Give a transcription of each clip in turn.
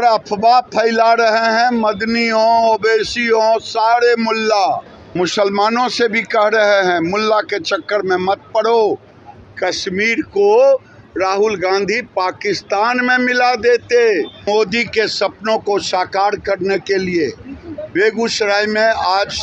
अफवाह फैला रहे हैं मदनी हो, ओवैसी हो, सारे मुल्ला। मुसलमानों से भी कह रहे हैं मुल्ला के चक्कर में मत पड़ो। कश्मीर को राहुल गांधी पाकिस्तान में मिला देते। मोदी के सपनों को साकार करने के लिए बेगूसराय में आज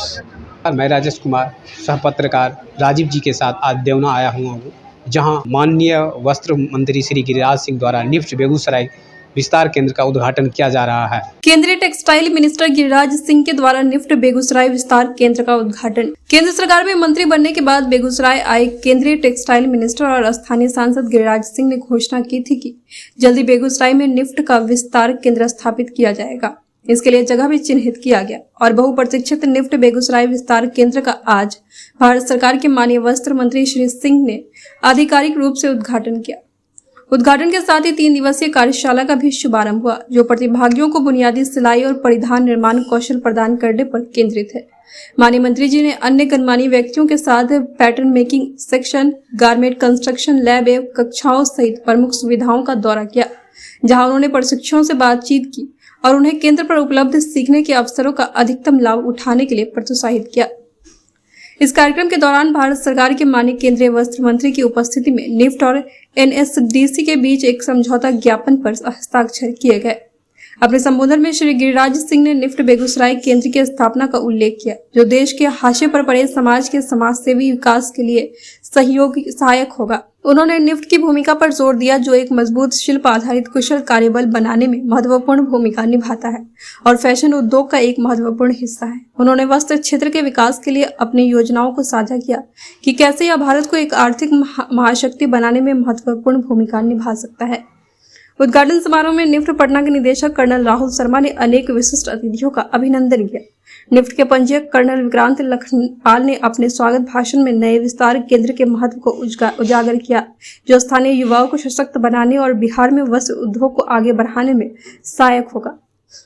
मैं राजेश कुमार सह पत्रकार राजीव जी के साथ आज देवना आया हुआ हूँ, जहां माननीय वस्त्र मंत्री श्री गिरिराज सिंह द्वारा निफ्ट बेगूसराय विस्तार केंद्र का उद्घाटन किया जा रहा है। केंद्रीय टेक्सटाइल मिनिस्टर गिरिराज सिंह के द्वारा निफ्ट बेगूसराय विस्तार केंद्र का उद्घाटन। केंद्र सरकार में मंत्री बनने के बाद बेगूसराय आए केंद्रीय टेक्सटाइल मिनिस्टर और स्थानीय सांसद गिरिराज सिंह ने घोषणा की थी कि जल्दी बेगूसराय में निफ्ट का विस्तार केंद्र स्थापित किया जाएगा। इसके लिए जगह भी चिन्हित किया गया और बहुप्रतीक्षित निफ्ट बेगूसराय विस्तार केंद्र का आज भारत सरकार के माननीय वस्त्र मंत्री श्री सिंह ने आधिकारिक रूप से उद्घाटन किया। उद्घाटन के साथ ही 3 दिवसीय कार्यशाला का भी शुभारंभ हुआ, जो प्रतिभागियों को बुनियादी सिलाई और परिधान निर्माण कौशल प्रदान करने पर केंद्रित है। माननीय मंत्री जी ने अन्य गणमान्य व्यक्तियों के साथ pattern making section, garment construction lab एवं कक्षाओं सहित प्रमुख सुविधाओं का दौरा किया, जहां उन्होंने प्रशिक्षुओं से बातचीत की और उन्हें केंद्र पर उपलब्ध सीखने के अवसरों का अधिकतम लाभ उठाने के लिए प्रोत्साहित किया। इस कार्यक्रम के दौरान भारत सरकार के माननीय केंद्रीय वस्त्र मंत्री की उपस्थिति में निफ्ट और एनएसडीसी के बीच एक समझौता ज्ञापन पर हस्ताक्षर किए गए। अपने संबोधन में श्री गिरिराज सिंह ने निफ्ट बेगूसराय केंद्र की स्थापना का उल्लेख किया, जो देश के हाशिए पर पड़े समाज के समाजसेवी विकास के लिए सहायक होगा। उन्होंने निफ्ट की भूमिका पर जोर दिया, जो एक मजबूत शिल्प आधारित कुशल कार्यबल बनाने में महत्वपूर्ण भूमिका निभाता है और फैशन उद्योग का एक महत्वपूर्ण हिस्सा है। उन्होंने वस्त्र क्षेत्र के विकास के लिए अपनी योजनाओं को साझा किया कि कैसे यह भारत को एक आर्थिक महाशक्ति बनाने में महत्वपूर्ण भूमिका निभा सकता है। उद्घाटन समारोह में निफ्ट पटना के निदेशक कर्नल राहुल शर्मा ने अनेक विशिष्ट अतिथियों का अभिनंदन किया। निफ्ट के पंजीयक कर्नल विक्रांत लखनपाल ने अपने स्वागत भाषण में नए विस्तार केंद्र के महत्व को उजागर किया, जो स्थानीय युवाओं को सशक्त बनाने और बिहार में वस्त्र उद्योग को आगे बढ़ाने में सहायक होगा।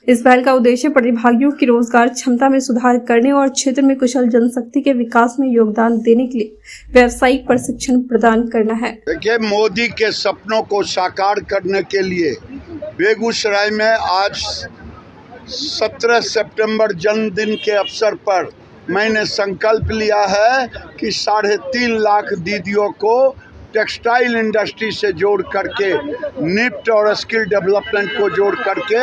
इस पहल का उद्देश्य प्रतिभागियों की रोजगार क्षमता में सुधार करने और क्षेत्र में कुशल जनशक्ति के विकास में योगदान देने के लिए व्यावसायिक प्रशिक्षण प्रदान करना है। देखिए, मोदी के सपनों को साकार करने के लिए बेगूसराय में आज 17 सितंबर जन्मदिन के अवसर पर मैंने संकल्प लिया है कि 3.5 लाख दीदियों को टेक्सटाइल इंडस्ट्री से जोड़ करके निफ्ट और स्किल डेवलपमेंट को जोड़ करके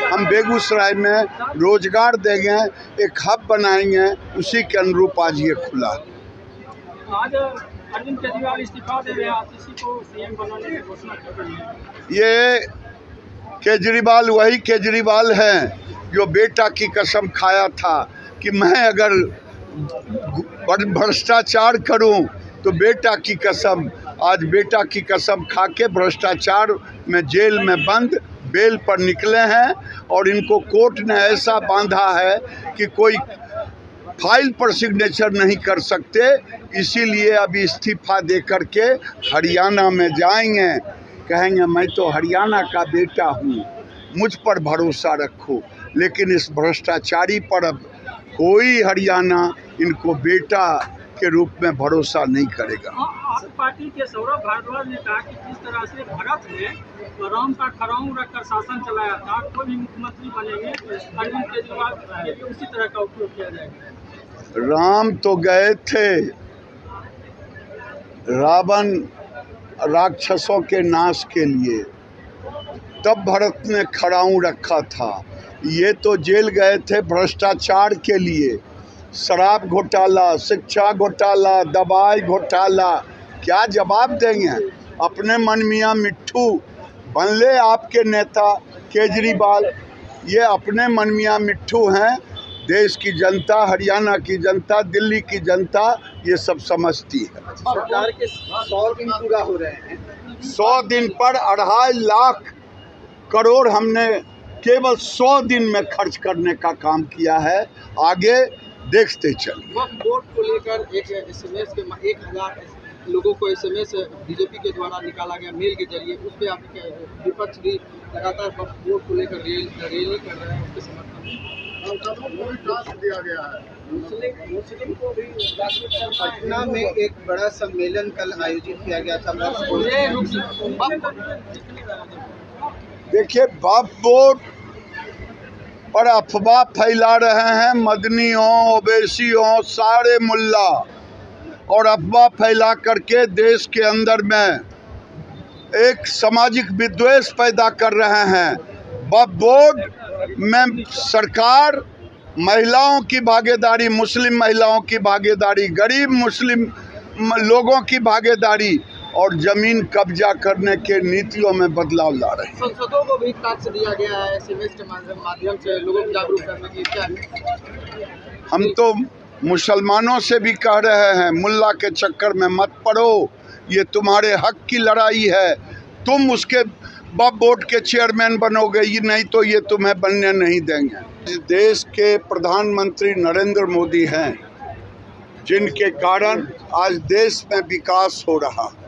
हम बेगूसराय में रोजगार देंगे, एक हब बनाएंगे। उसी के अनुरूप आज ये खुला। आज अरविंद केजरीवाल इस्तीफा दे रहे हैं, इसी को सीएम बनाने की घोषणा कर रही है। ये केजरीवाल वही केजरीवाल हैं जो बेटा की कसम खाया था कि मैं अगर भ्रष्टाचार करूं तो बेटा की कसम, आज बेटा की कसम खा के भ्रष्टाचार में जेल में बंद बेल पर निकले हैं और इनको कोर्ट ने ऐसा बांधा है कि कोई फाइल पर सिग्नेचर नहीं कर सकते। इसीलिए अभी इस्तीफा दे करके हरियाणा में जाएंगे, कहेंगे मैं तो हरियाणा का बेटा हूँ, मुझ पर भरोसा रखो। लेकिन इस भ्रष्टाचारी पर अब कोई हरियाणा इनको बेटा के रूप में भरोसा नहीं करेगा। आप पार्टी के सौरभ भारद्वाज ने कहा कि जिस तरह से भारत में राम का खड़ाऊं रखकर शासन चलाया था, कोई भी मुख्यमंत्री बनेंगे तो अरविंद केजरीवाल के उसी तरह का उपयोग किया जाएगा। राम तो गए थे रावण राक्षसों के नाश के लिए, तब भारत ने खड़ाऊं रखा था। ये तो जेल गए थे भ्रष्टाचार के लिए, शराब घोटाला, शिक्षा घोटाला, दवाई घोटाला। क्या जवाब देंगे? अपने मन मियाँ मिट्ठू बनले आपके नेता केजरीवाल, ये अपने मन मियाँ मिट्ठू हैं। देश की जनता, हरियाणा की जनता, दिल्ली की जनता ये सब समझती है। सरकार के 100 दिन पूरा हो रहे हैं। 100 दिन पर 2.5 लाख करोड़ हमने केवल 100 दिन में खर्च करने का काम किया है। आगे देखते चलिए। वक्फ बोर्ड को लेकर एक SMS के 1000 लोगों को SMS बीजेपी के द्वारा निकाला गया मेल के जरिए, उस पर आपके विपक्ष भी लगातार वक्फ बोर्ड को लेकर रैली कर रहे हैं, उसके समर्थन में दिया गया है। मुस्लिम को भी पटना में एक बड़ा सम्मेलन कल आयोजित किया गया था। देखिए, वक्फ बोर्ड पर अफवाह फैला रहे हैं मदनी हो, ओवैसी हो, सारे मुल्ला, और अफवाह फैला करके देश के अंदर में एक सामाजिक विद्वेष पैदा कर रहे हैं। वक्फ बोर्ड में सरकार महिलाओं की भागीदारी, मुस्लिम महिलाओं की भागीदारी, गरीब मुस्लिम लोगों की भागीदारी और जमीन कब्जा करने के नीतियों में बदलाव ला रहे हैं। संसदों को भी टास्क दिया गया है एसएमएस के माध्यम से लोगों को जागरूक करने की। क्या हम तो मुसलमानों से भी कह रहे हैं, मुल्ला के चक्कर में मत पड़ो, ये तुम्हारे हक की लड़ाई है, तुम उसके वक्फ बोर्ड के चेयरमैन बनोगे, ये नहीं तो ये तुम्हें बनने नहीं देंगे। इस देश के प्रधानमंत्री नरेंद्र मोदी हैं, जिनके कारण आज देश में विकास हो रहा है।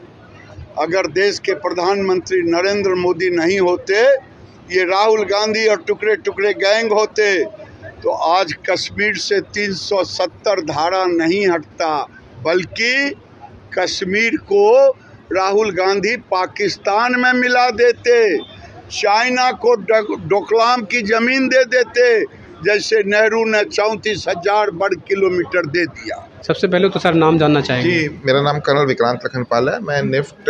अगर देश के प्रधानमंत्री नरेंद्र मोदी नहीं होते, ये राहुल गांधी और टुकड़े टुकड़े गैंग होते, तो आज कश्मीर से 370 धारा नहीं हटता, बल्कि कश्मीर को राहुल गांधी पाकिस्तान में मिला देते, चाइना को डोकलाम की ज़मीन दे देते, जैसे नेहरू ने 34,000 वर्ग किलोमीटर दे दिया। सबसे पहले तो सर नाम जानना चाहेंगे। जी, मेरा नाम कर्नल विक्रांत लखनपाल है। मैं निफ्ट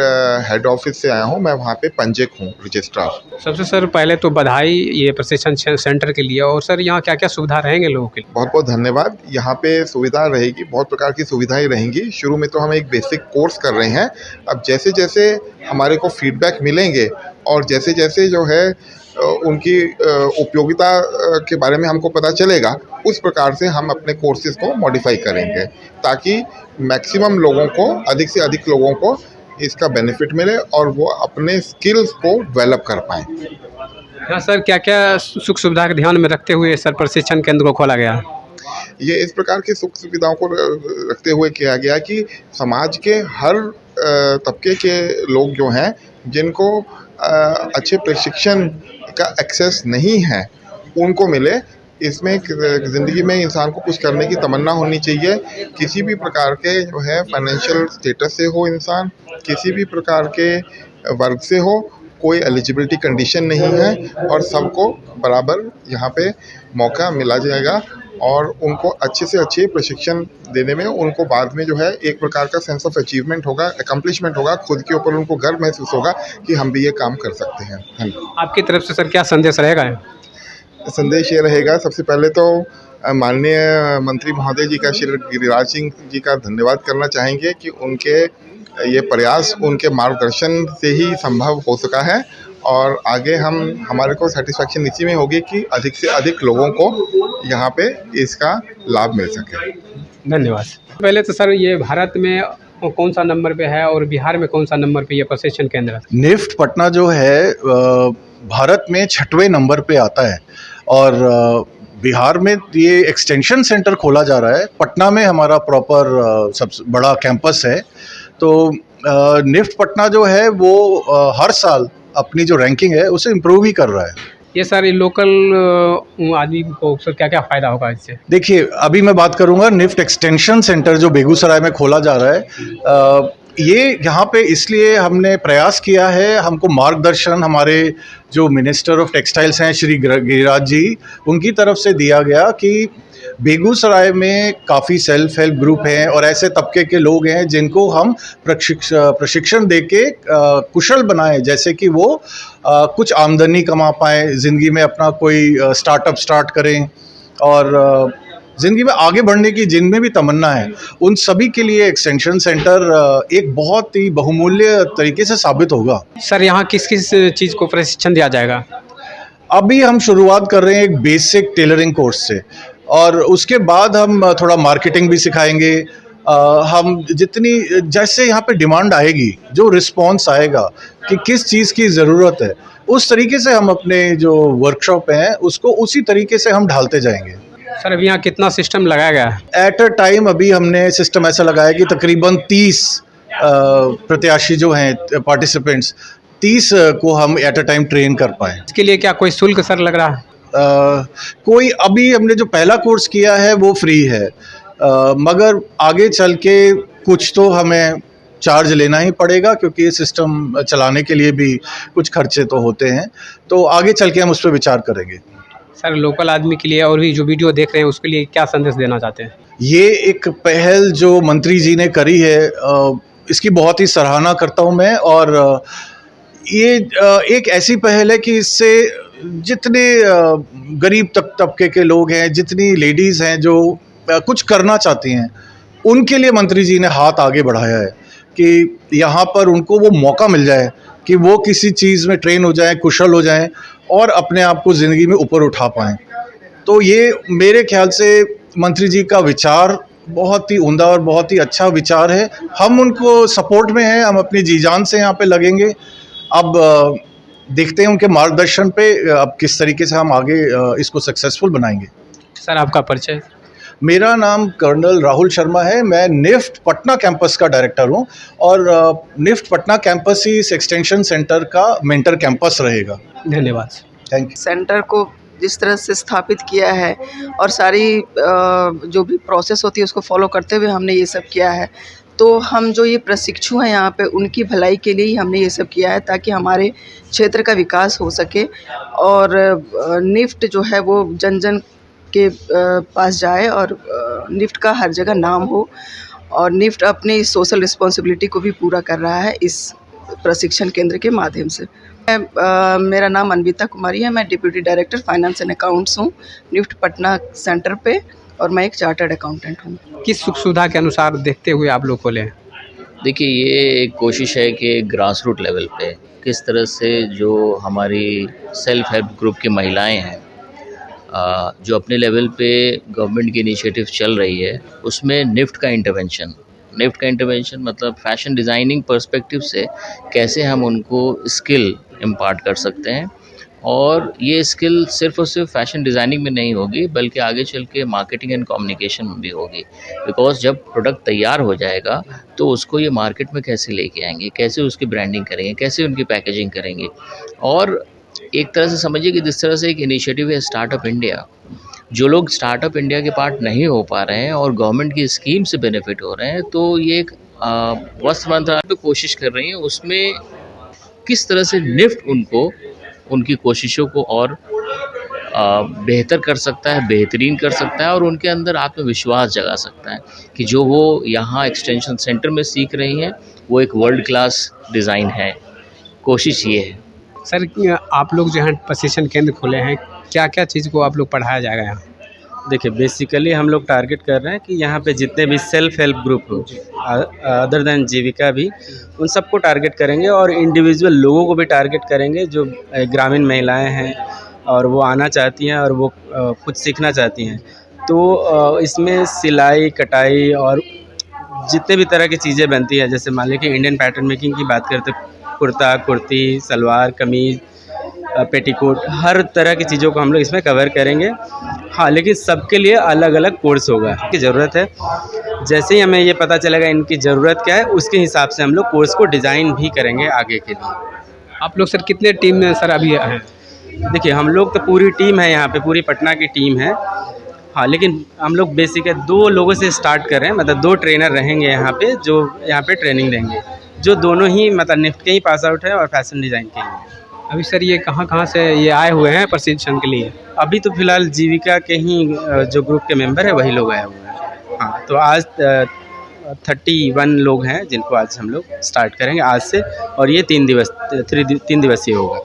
हेड ऑफिस से आया हूँ। मैं वहाँ पे पंजीक हूँ, रजिस्ट्रार। सबसे सर पहले तो बधाई ये प्रशिक्षण सेंटर के लिए। और सर यहाँ क्या क्या सुविधा रहेंगे लोगों के लिए? बहुत बहुत धन्यवाद। यहाँ पे सुविधा रहेगी, बहुत प्रकार की सुविधाएं रहेंगी। शुरू में तो हम एक बेसिक कोर्स कर रहे हैं। अब जैसे जैसे हमारे को फीडबैक मिलेंगे और जैसे जैसे जो है उनकी उपयोगिता के बारे में हमको पता चलेगा, उस प्रकार से हम अपने कोर्सेज़ को मॉडिफाई करेंगे, ताकि मैक्सिमम लोगों को, अधिक से अधिक लोगों को इसका बेनिफिट मिले और वो अपने स्किल्स को डेवलप कर पाएँ। हाँ सर, क्या क्या सुख सुविधा के ध्यान में रखते हुए सर प्रशिक्षण केंद्र को खोला गया? ये इस प्रकार की सुख सुविधाओं को रखते हुए किया गया कि समाज के हर तबके के लोग जो हैं, जिनको अच्छे प्रशिक्षण का एक्सेस नहीं है, उनको मिले। इसमें ज़िंदगी में इंसान को कुछ करने की तमन्ना होनी चाहिए। किसी भी प्रकार के जो है फाइनेंशियल स्टेटस से हो इंसान, किसी भी प्रकार के वर्ग से हो, कोई एलिजिबिलिटी कंडीशन नहीं है और सबको बराबर यहाँ पे मौका मिला जाएगा और उनको अच्छे से अच्छे प्रशिक्षण देने में उनको बाद में जो है एक प्रकार का सेंस ऑफ अचीवमेंट होगा, अकम्पलिशमेंट होगा, खुद के ऊपर उनको गर्व महसूस होगा कि हम भी ये काम कर सकते हैं। धन्यवाद। आपकी तरफ से सर क्या संदेश रहेगा? संदेश ये रहेगा, सबसे पहले तो माननीय मंत्री महोदय जी का, श्री गिरिराज सिंह जी का धन्यवाद करना चाहेंगे कि उनके ये प्रयास, उनके मार्गदर्शन से ही संभव हो सका है और आगे हमारे को सेटिस्फैक्शन इसी में होगी कि अधिक से अधिक लोगों को यहाँ पे इसका लाभ मिल सके। धन्यवाद। पहले तो सर ये भारत में कौन सा नंबर पे है और बिहार में कौन सा नंबर पे ये प्रशिक्षण केंद्र है? निफ्ट पटना जो है भारत में 6वें नंबर पे आता है और बिहार में ये एक्सटेंशन सेंटर खोला जा रहा है। पटना में हमारा प्रॉपर सबसे बड़ा कैंपस है। तो निफ्ट पटना जो है वो हर साल अपनी जो रैंकिंग है उसे इम्प्रूव ही कर रहा है। ये सारे लोकल आदमी को सर क्या क्या फ़ायदा होगा इससे? देखिए, अभी मैं बात करूंगा निफ्ट एक्सटेंशन सेंटर जो बेगूसराय में खोला जा रहा है। ये यहाँ पे इसलिए हमने प्रयास किया है, हमको मार्गदर्शन हमारे जो मिनिस्टर ऑफ टेक्सटाइल्स हैं श्री गिरिराज जी, उनकी तरफ से दिया गया कि बेगूसराय में काफ़ी सेल्फ हेल्प ग्रुप हैं और ऐसे तबके के लोग हैं जिनको हम प्रशिक्षण देके कुशल बनाएं, जैसे कि वो कुछ आमदनी कमा पाएँ, ज़िंदगी में अपना कोई स्टार्टअप स्टार्ट करें और ज़िंदगी में आगे बढ़ने की जिनमें भी तमन्ना है, उन सभी के लिए एक्सटेंशन सेंटर एक बहुत ही बहुमूल्य तरीके से साबित होगा। सर यहाँ किस किस चीज़ को प्रशिक्षण दिया जाएगा? अभी हम शुरुआत कर रहे हैं एक बेसिक टेलरिंग कोर्स से और उसके बाद हम थोड़ा मार्केटिंग भी सिखाएंगे। हम जितनी जैसे यहाँ पे डिमांड आएगी, जो रिस्पॉन्स आएगा कि किस चीज़ की ज़रूरत है, उस तरीके से हम अपने जो वर्कशॉप हैं उसको उसी तरीके से हम ढालते जाएंगे। सर अभी यहाँ कितना सिस्टम लगाया गया है? एट अ टाइम अभी हमने सिस्टम ऐसा लगाया कि तकरीबन 30 प्रत्याशी जो हैं पार्टिसिपेंट्स, 30 को हम एट अ टाइम ट्रेन कर पाएँ। इसके लिए क्या कोई शुल्क सर लग रहा है? कोई अभी हमने जो पहला कोर्स किया है वो फ्री है, मगर आगे चल के कुछ तो हमें चार्ज लेना ही पड़ेगा क्योंकि ये सिस्टम चलाने के लिए भी कुछ खर्चे तो होते हैं, तो आगे चल के हम उस पर विचार करेंगे। सर लोकल आदमी के लिए और भी जो वीडियो देख रहे हैं उसके लिए क्या संदेश देना चाहते हैं? ये एक पहल जो मंत्री जी ने करी है, इसकी बहुत ही सराहना करता हूँ मैं। और ये एक ऐसी पहल है कि इससे जितने गरीब तबके के लोग हैं, जितनी लेडीज़ हैं जो कुछ करना चाहती हैं, उनके लिए मंत्री जी ने हाथ आगे बढ़ाया है कि यहाँ पर उनको वो मौका मिल जाए कि वो किसी चीज़ में ट्रेन हो जाएं, कुशल हो जाएं और अपने आप को ज़िंदगी में ऊपर उठा पाएँ। तो ये मेरे ख्याल से मंत्री जी का विचार बहुत ही उम्दा और बहुत ही अच्छा विचार है। हम उनको सपोर्ट में हैं, हम अपनी जी जान से यहाँ पे लगेंगे। अब देखते हैं उनके मार्गदर्शन पे अब किस तरीके से हम आगे इसको सक्सेसफुल बनाएंगे। सर आपका परिचय? मेरा नाम कर्नल राहुल शर्मा है। मैं निफ्ट पटना कैंपस का डायरेक्टर हूँ और निफ्ट पटना कैंपस ही इस एक्सटेंशन सेंटर का मेंटर कैंपस रहेगा। धन्यवाद। Thank you. सेंटर को जिस तरह से स्थापित किया है और सारी जो भी प्रोसेस होती है उसको फॉलो करते हुए हमने ये सब किया है। तो हम जो ये प्रशिक्षु हैं यहाँ पे, उनकी भलाई के लिए ही हमने ये सब किया है ताकि हमारे क्षेत्र का विकास हो सके और निफ्ट जो है वो जन जन के पास जाए और निफ्ट का हर जगह नाम हो। और निफ्ट अपनी सोशल रिस्पॉन्सिबिलिटी को भी पूरा कर रहा है इस प्रशिक्षण केंद्र के माध्यम से। मेरा नाम अन्विता कुमारी है। मैं deputy director finance and accounts हूँ निफ्ट पटना सेंटर पे और मैं एक चार्टर्ड अकाउंटेंट हूँ। किस सुख सुविधा के अनुसार देखते हुए आप लोग खोले हैं? देखिए, ये एक कोशिश है कि ग्रास रूट लेवल पे किस तरह से जो हमारी सेल्फ हेल्प ग्रुप की महिलाएं हैं, जो अपने लेवल पे गवर्नमेंट की इनिशिएटिव चल रही है, उसमें निफ्ट का इंटरवेंशन मतलब फैशन डिज़ाइनिंग पर्सपेक्टिव से कैसे हम उनको स्किल इम्पार्ट कर सकते हैं। और ये स्किल सिर्फ और सिर्फ फैशन डिज़ाइनिंग में नहीं होगी, बल्कि आगे चल के मार्केटिंग एंड कम्युनिकेशन में भी होगी। बिकॉज़ जब प्रोडक्ट तैयार हो जाएगा तो उसको ये मार्केट में कैसे लेके आएंगे, कैसे उसकी ब्रांडिंग करेंगे, कैसे उनकी पैकेजिंग करेंगे। और एक तरह से समझिए कि जिस तरह से एक इनिशिएटिव है स्टार्टअप इंडिया, जो लोग स्टार्टअप इंडिया के पार्ट नहीं हो पा रहे हैं और गवर्नमेंट की स्कीम से बेनिफिट हो रहे हैं, तो ये एक वस्त्र मंत्रालय पे कोशिश कर रही है, उसमें किस तरह से निफ्ट उनको उनकी कोशिशों को और बेहतर कर सकता है, बेहतरीन कर सकता है और उनके अंदर आत्मविश्वास जगा सकता है कि जो वो यहाँ एक्सटेंशन सेंटर में सीख रही हैं वो एक वर्ल्ड क्लास डिज़ाइन है। कोशिश ये है। सर आप लोग जो है प्रशिक्षण केंद्र खोले हैं, क्या क्या चीज़ को आप लोग पढ़ाया जाएगा यहाँ? देखिए, बेसिकली हम लोग टारगेट कर रहे हैं कि यहाँ पे जितने भी सेल्फ हेल्प ग्रुप हो अदर देन जीविका भी, उन सबको टारगेट करेंगे और इंडिविजुअल लोगों को भी टारगेट करेंगे जो ग्रामीण महिलाएं हैं और वो आना चाहती हैं और वो कुछ सीखना चाहती हैं। तो इसमें सिलाई, कटाई और जितने भी तरह की चीज़ें बनती हैं, जैसे मान लीजिए कि इंडियन पैटर्न मेकिंग की बात करते, कुर्ता, कुर्ती, सलवार, कमीज़, पेटीकोट, हर तरह की चीज़ों को हम लोग इसमें कवर करेंगे। हाँ, लेकिन सबके लिए अलग अलग कोर्स होगा की ज़रूरत है। जैसे ही हमें ये पता चलेगा इनकी ज़रूरत क्या है, उसके हिसाब से हम लोग कोर्स को डिज़ाइन भी करेंगे आगे के लिए। आप लोग सर कितने टीम में सर अभी हैं? देखिए, हम लोग तो पूरी टीम है यहाँ पे, पूरी पटना की टीम है। हाँ, लेकिन हम लोग बेसिक है 2 लोगों से स्टार्ट कर रहे हैं, मतलब 2 ट्रेनर रहेंगे यहाँ पे जो यहाँ पे ट्रेनिंग देंगे, जो दोनों ही मतलब निफ्ट के ही पास आउट है और फैशन डिज़ाइन के ही। अभी सर ये कहाँ से ये आए हुए हैं प्रशिक्षण के लिए? अभी तो फिलहाल जीविका के ही जो ग्रुप के मेंबर है वही लोग आए हुए हैं। हाँ, तो आज 31 लोग हैं जिनको आज हम लोग स्टार्ट करेंगे आज से, और ये 3 दिवसीय होगा।